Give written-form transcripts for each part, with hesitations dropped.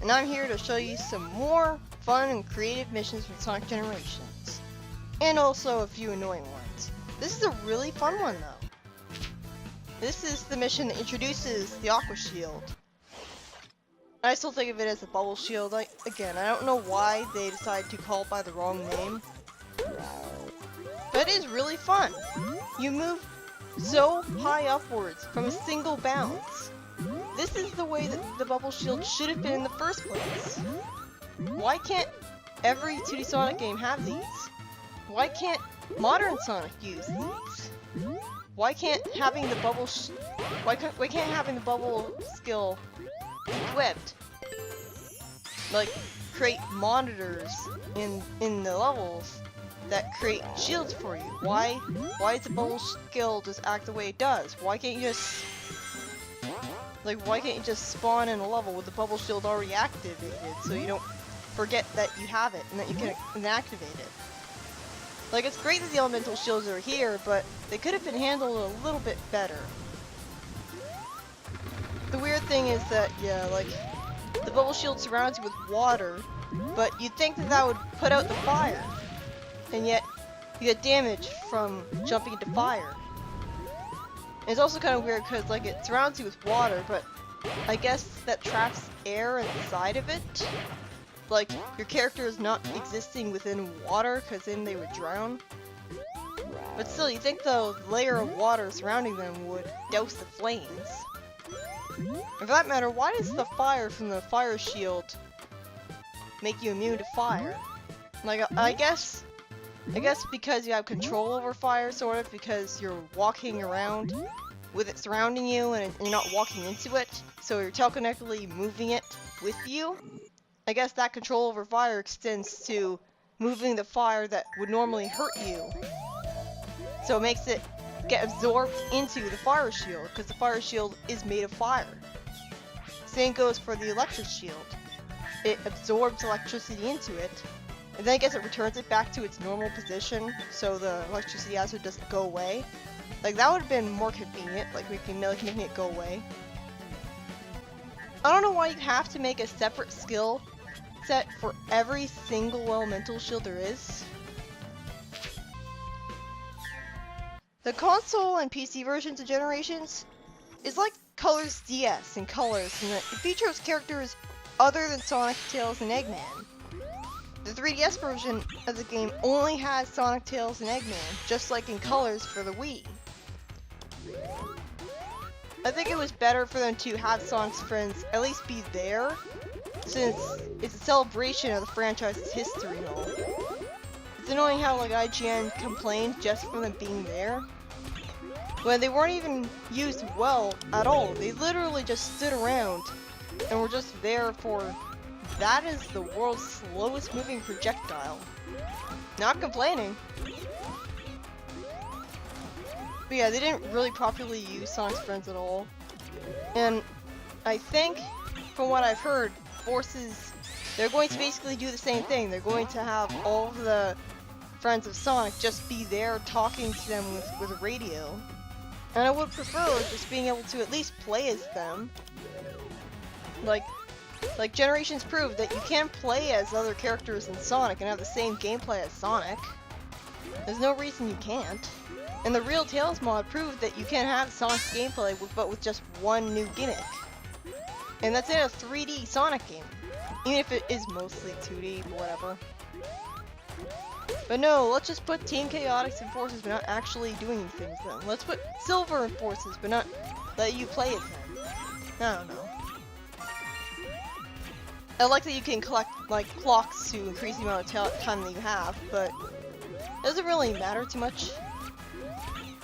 and I'm here to show you some more fun and creative missions from Sonic Generations. And also a few annoying ones. This is a really fun one though. This is the mission that introduces the Aqua Shield. I still think of it as the Bubble Shield. Again, I don't know why they decided to call it by the wrong name. But it is really fun. You move so high upwards from a single bounce. This is the way that the Bubble Shield should have been in the first place. Why can't every 2D Sonic game have these? Why can't modern Sonic use these? Why can't having the bubble skill equipped, like create monitors in the levels that create shields for you? Why does the bubble skill just act the way it does? Why can't you just spawn in a level with the bubble shield already activated so you don't forget that you have it and that you can activate it? Like, it's great that the elemental shields are here, but they could have been handled a little bit better. The weird thing is that, yeah, like, the bubble shield surrounds you with water, but you'd think that that would put out the fire. And yet, you get damage from jumping into fire. And it's also kind of weird because, like, it surrounds you with water, but I guess that traps air inside of it. Like, your character is not existing within water, because then they would drown. But still, you think the layer of water surrounding them would douse the flames. And for that matter, why does the fire from the fire shield make you immune to fire? Like, I guess because you have control over fire, sort of, because you're walking around with it surrounding you and you're not walking into it, so you're telekinetically moving it with you. I guess that control over fire extends to moving the fire that would normally hurt you. So it makes it get absorbed into the fire shield, because the fire shield is made of fire. Same goes for the electric shield. It absorbs electricity into it, and then I guess it returns it back to its normal position, so the electricity acid doesn't go away. Like, that would have been more convenient, like making it go away. I don't know why you have to make a separate skill set for every single elemental shield there is. The console and PC versions of Generations is like Colors DS and Colors, in that it features characters other than Sonic, Tails, and Eggman. The 3DS version of the game only has Sonic, Tails, and Eggman, just like in Colors for the Wii. I think it was better for them to have Sonic's friends at least be there, since it's a celebration of the franchise's history and all. It's annoying how, like, IGN complained just from them being there, when they weren't even used well at all. They literally just stood around and were just there for, that is the world's slowest moving projectile. Not complaining. But yeah, they didn't really properly use Sonic's friends at all. And I think, from what I've heard, Forces, they're going to basically do the same thing. They're going to have all of the friends of Sonic just be there talking to them with a radio. And I would prefer just being able to at least play as them. Like Generations proved that you can play as other characters in Sonic and have the same gameplay as Sonic. There's no reason you can't. And the Real Tales mod proved that you can have Sonic's gameplay but with just one new gimmick. And that's in a 3D Sonic game. Even if it is mostly 2D, but whatever. But no, let's just put Team Chaotix in Forces but not actually doing anything with them. Let's put Silver in Forces but not let you play as them. I don't know. I like that you can collect, like, clocks to increase the amount of time that you have, but it doesn't really matter too much.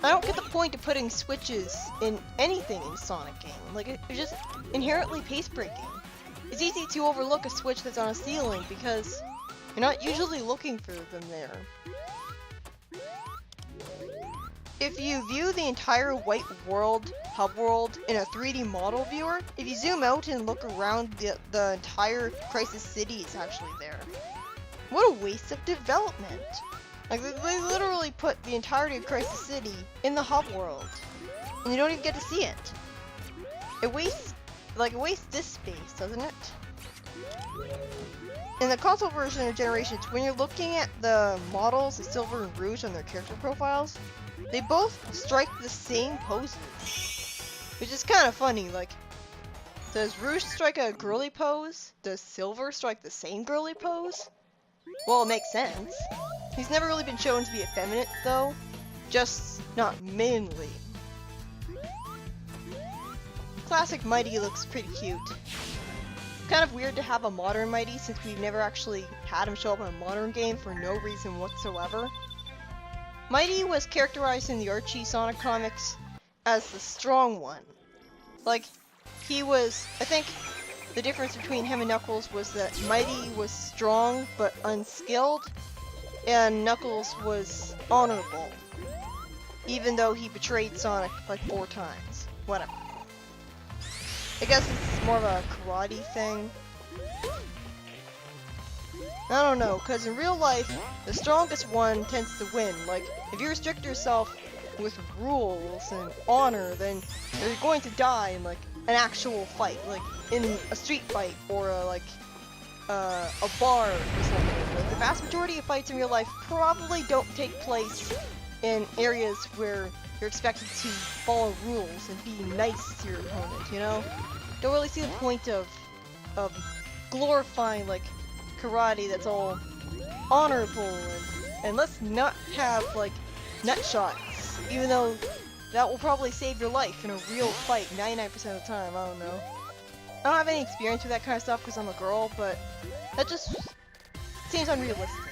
I don't get the point of putting switches in anything in a Sonic game. Like, it's just inherently pace-breaking. It's easy to overlook a switch that's on a ceiling because you're not usually looking for them there. If you view the entire white world, hub world, in a 3D model viewer, if you zoom out and look around, the entire Crisis City is actually there. What a waste of development! Like, they literally put the entirety of Crisis City in the hub world, and you don't even get to see it. It wastes this space, doesn't it? in the console version of Generations, when you're looking at the models, the Silver and Rouge on their character profiles, they both strike the same poses, which is kind of funny. Like, does Rouge strike a girly pose? Does Silver strike the same girly pose? Well, it makes sense. He's never really been shown to be effeminate, though, just not manly. Classic Mighty looks pretty cute. Kind of weird to have a modern Mighty since we've never actually had him show up in a modern game for no reason whatsoever. Mighty was characterized in the Archie Sonic comics as the strong one. Like, he was, I think the difference between him and Knuckles was that Mighty was strong but unskilled, and Knuckles was honorable, even though he betrayed Sonic like 4 times. Whatever. I guess it's more of a karate thing. I don't know, because in real life, the strongest one tends to win. Like, if you restrict yourself with rules and honor, then you're going to die in, like, an actual fight. Like, in a street fight, or a bar or something. Like, the vast majority of fights in real life probably don't take place in areas where you're expected to follow rules and be nice to your opponent, you know? Don't really see the point of glorifying, like, karate that's all honorable, and let's not have, like, nut shots, even though that will probably save your life in a real fight 99% of the time. I don't know. I don't have any experience with that kind of stuff because I'm a girl, but that just seems unrealistic.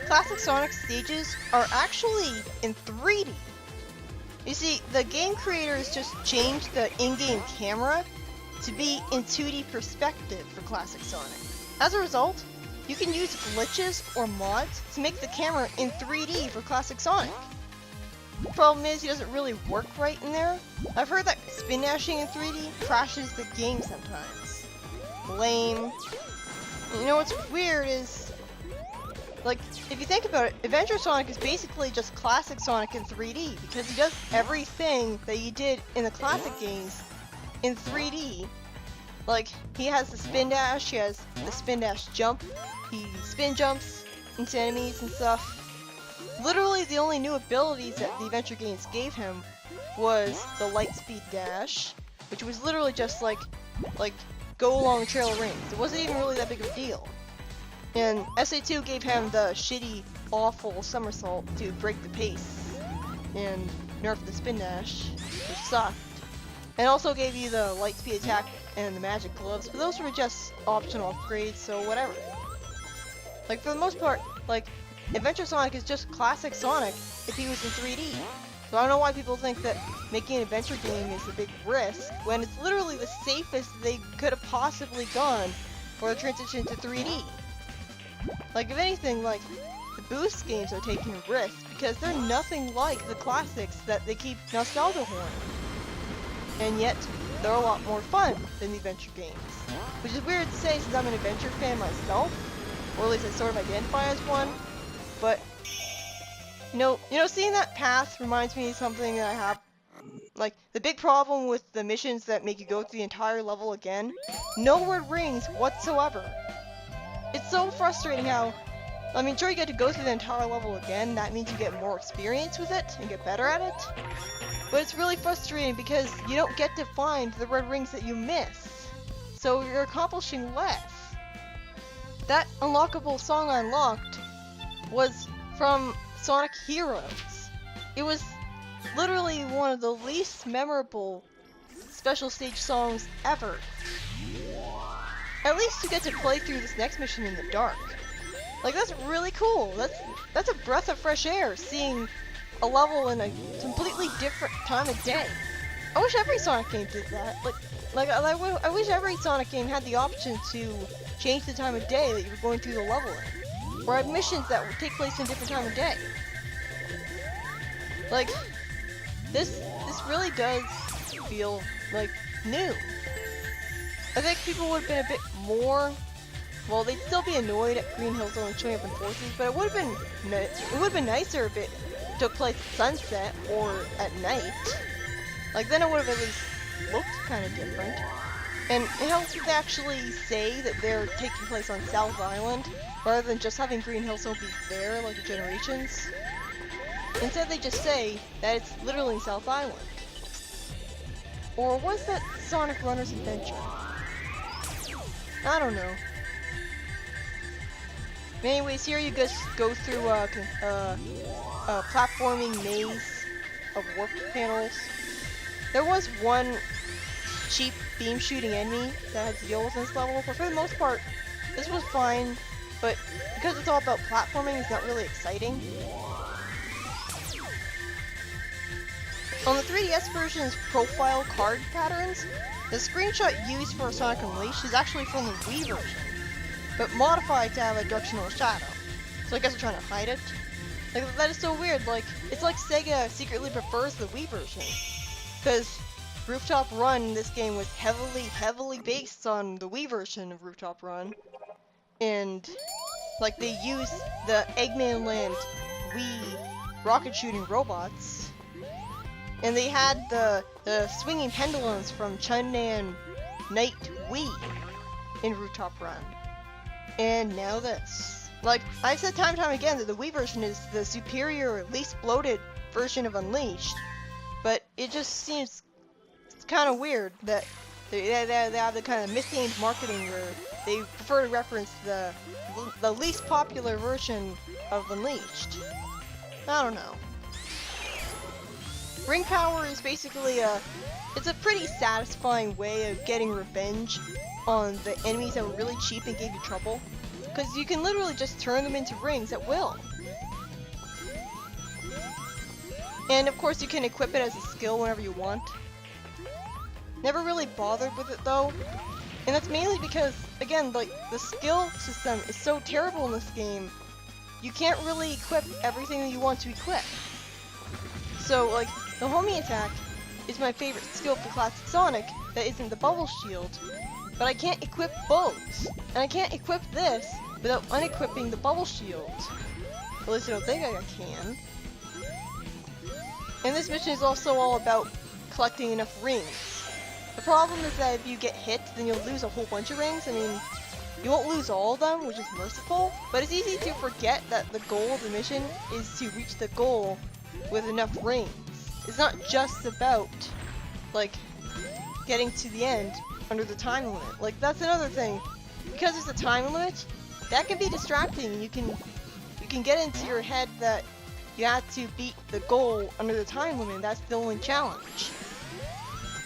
Classic Sonic stages are actually in 3D. You see, the game creators just changed the in-game camera to be in 2D perspective for Classic Sonic. As a result, you can use glitches or mods to make the camera in 3D for Classic Sonic. The problem is, he doesn't really work right in there. I've heard that spin dashing in 3D crashes the game sometimes. Lame. You know what's weird is, like, if you think about it, Adventure Sonic is basically just Classic Sonic in 3D, because he does everything that he did in the classic games in 3D. Like, he has the spin dash, he has the spin dash jump, he spin jumps into enemies and stuff. Literally the only new abilities that the Adventure games gave him was the light speed dash, which was literally just like go along the trail of rings. It wasn't even really that big of a deal. And SA2 gave him the shitty, awful somersault to break the pace, and nerfed the spin dash, which sucked. And also gave you the light speed attack and the magic gloves, but those were just optional upgrades, so whatever. Like, for the most part, like, Adventure Sonic is just Classic Sonic if he was in 3D. So I don't know why people think that making an adventure game is a big risk, when it's literally the safest they could have possibly gone for the transition to 3D. Like, if anything, like, the Boost games are taking a risk, because they're nothing like the classics that they keep nostalgia horning. And yet, they're a lot more fun than the adventure games. Which is weird to say since I'm an adventure fan myself, or at least I sort of identify as one. But, you know, seeing that path reminds me of something that I have. Like, the big problem with the missions that make you go through the entire level again, no red rings whatsoever. It's so frustrating how, I mean, sure, you get to go through the entire level again, that means you get more experience with it and get better at it. But it's really frustrating because you don't get to find the red rings that you miss. So you're accomplishing less. That unlockable song I unlocked was from Sonic Heroes. It was literally one of the least memorable special stage songs ever. At least you get to play through this next mission in the dark. Like, that's really cool. That's a breath of fresh air, seeing a level in a completely different time of day. I wish every Sonic game did that. I wish every Sonic game had the option to change the time of day that you were going through the level in, or have missions that would take place in a different time of day. Like, this really does feel like new. I think people would have been a bit more, well, they'd still be annoyed at Green Hill's only showing up in forces, but it would have been nicer if it took place at sunset or at night. Like, then it would have at least looked kind of different. And it helps if they actually say that they're taking place on South Island, rather than just having Green Hill Zone be there like the Generations. Instead they just say that it's literally in South Island. Or was that Sonic Runner's Adventure? I don't know. But anyways, here you just go through a platforming maze of warp panels. There was one cheap beam shooting enemy that had to deal with this level, but for the most part, this was fine. But because it's all about platforming, it's not really exciting. On the 3DS version's profile card patterns, the screenshot used for Sonic Unleashed is actually from the Wii version, but modified to have a directional shadow. So I guess they're trying to hide it. Like, that is so weird. Like, it's like Sega secretly prefers the Wii version, because Rooftop Run in this game was heavily based on the Wii version of Rooftop Run, and like they used the Eggman Land Wii rocket shooting robots, and they had the swinging pendulums from Chunnan Night Wii in Rooftop Run, and now this. Like, I've said time and time again that the Wii version is the superior, least bloated version of Unleashed, but it just seems kind of weird that they have the kind of misnamed marketing where they prefer to reference the least popular version of Unleashed. I don't know. Ring Power is basically it's a pretty satisfying way of getting revenge on the enemies that were really cheap and gave you trouble, because you can literally just turn them into rings at will. And of course you can equip it as a skill whenever you want. Never really bothered with it though, and that's mainly because, again, like, the skill system is so terrible in this game, you can't really equip everything that you want to equip. So, like, the homing attack is my favorite skill for Classic Sonic that isn't the bubble shield, but I can't equip both, and I can't equip this without unequipping the bubble shield. At least I don't think I can. And this mission is also all about collecting enough rings. The problem is that if you get hit, then you'll lose a whole bunch of rings. I mean, you won't lose all of them, which is merciful, but it's easy to forget that the goal of the mission is to reach the goal with enough rings. It's not just about, like, getting to the end under the time limit. Like, that's another thing. Because there's a time limit, that can be distracting. You can get into your head that you have to beat the goal under the time limit. That's the only challenge.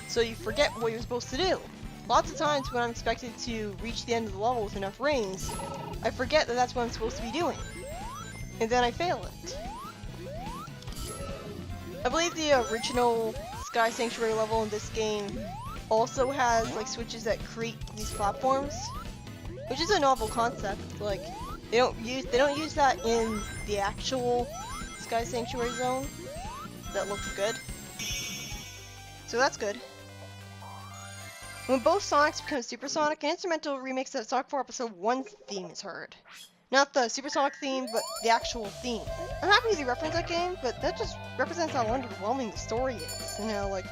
So you forget what you're supposed to do. Lots of times when I'm expected to reach the end of the level with enough rings, I forget that that's what I'm supposed to be doing. And then I fail it. I believe the original Sky Sanctuary level in this game also has like switches that create these platforms, which is a novel concept. Like, they don't use that in the actual Sky Sanctuary zone. That looked good. So that's good. When both Sonics become Supersonic, an instrumental remix of Sonic 4 Episode 1's theme is heard. Not the Supersonic theme, but the actual theme. I'm happy they reference that game, but that just represents how underwhelming the story is, and how, like,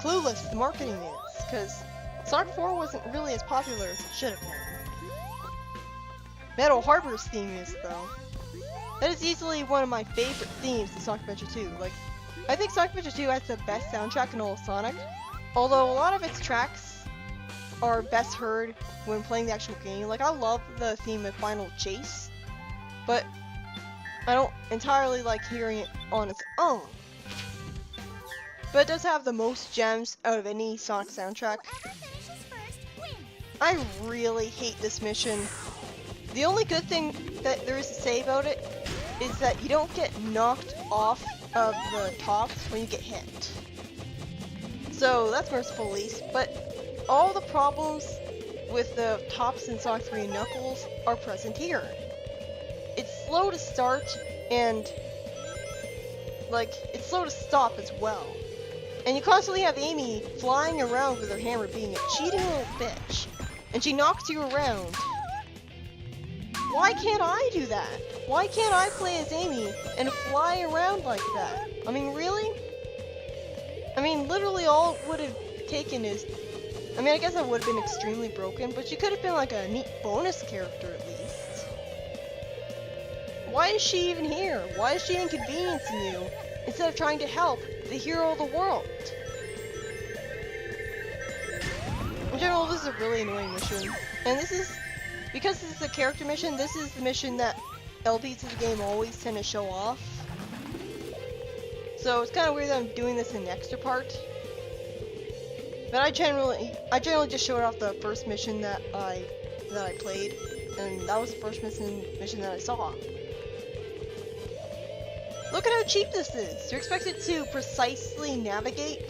clueless the marketing is, because Sonic 4 wasn't really as popular as it should have been. Metal Harbor's theme is, though. That is easily one of my favorite themes in Sonic Adventure 2. Like, I think Sonic Adventure 2 has the best soundtrack in all of Sonic, although a lot of its tracks are best heard when playing the actual game. Like, I love the theme of Final Chase, but I don't entirely like hearing it on its own. But it does have the most gems out of any Sonic soundtrack. I really hate this mission. The only good thing that there is to say about it is that you don't get knocked off of the tops when you get hit. So that's merciful at least, but all the problems with the tops in Sonic 3 and Knuckles are present here. It's slow to start, and like, it's slow to stop as well. And you constantly have Amy flying around with her hammer being a cheating little bitch, and she knocks you around. Why can't I do that? Why can't I play as Amy and fly around like that? I mean, really? I mean, literally all it would have taken is I mean, I guess that would have been extremely broken, but she could have been like a neat bonus character at least. Why is she even here? Why is she inconveniencing you instead of trying to help the hero of the world? In general, this is a really annoying mission, and this is, because this is a character mission, this is the mission that LPs of the game always tend to show off. So it's kind of weird that I'm doing this in the extra part. But I generally just showed off the first mission that I played, and that was the first mission that I saw. Look at how cheap this is. You're expected to precisely navigate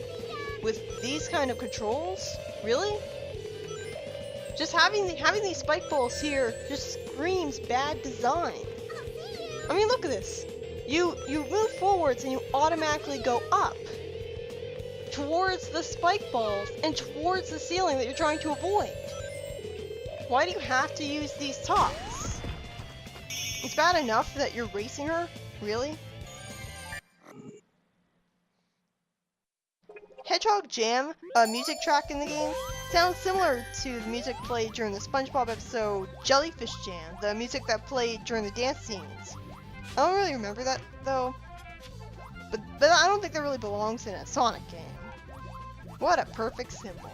with these kind of controls? Really? Just having these spike balls here just screams bad design. I mean, look at this. You move forwards and you automatically go up towards the spike balls and towards the ceiling that you're trying to avoid. Why do you have to use these tops? It's bad enough that you're racing her? Really? Hedgehog Jam, a music track in the game, sounds similar to the music played during the SpongeBob episode Jellyfish Jam, the music that played during the dance scenes. I don't really remember that though, but I don't think that really belongs in a Sonic game. What a perfect symbol.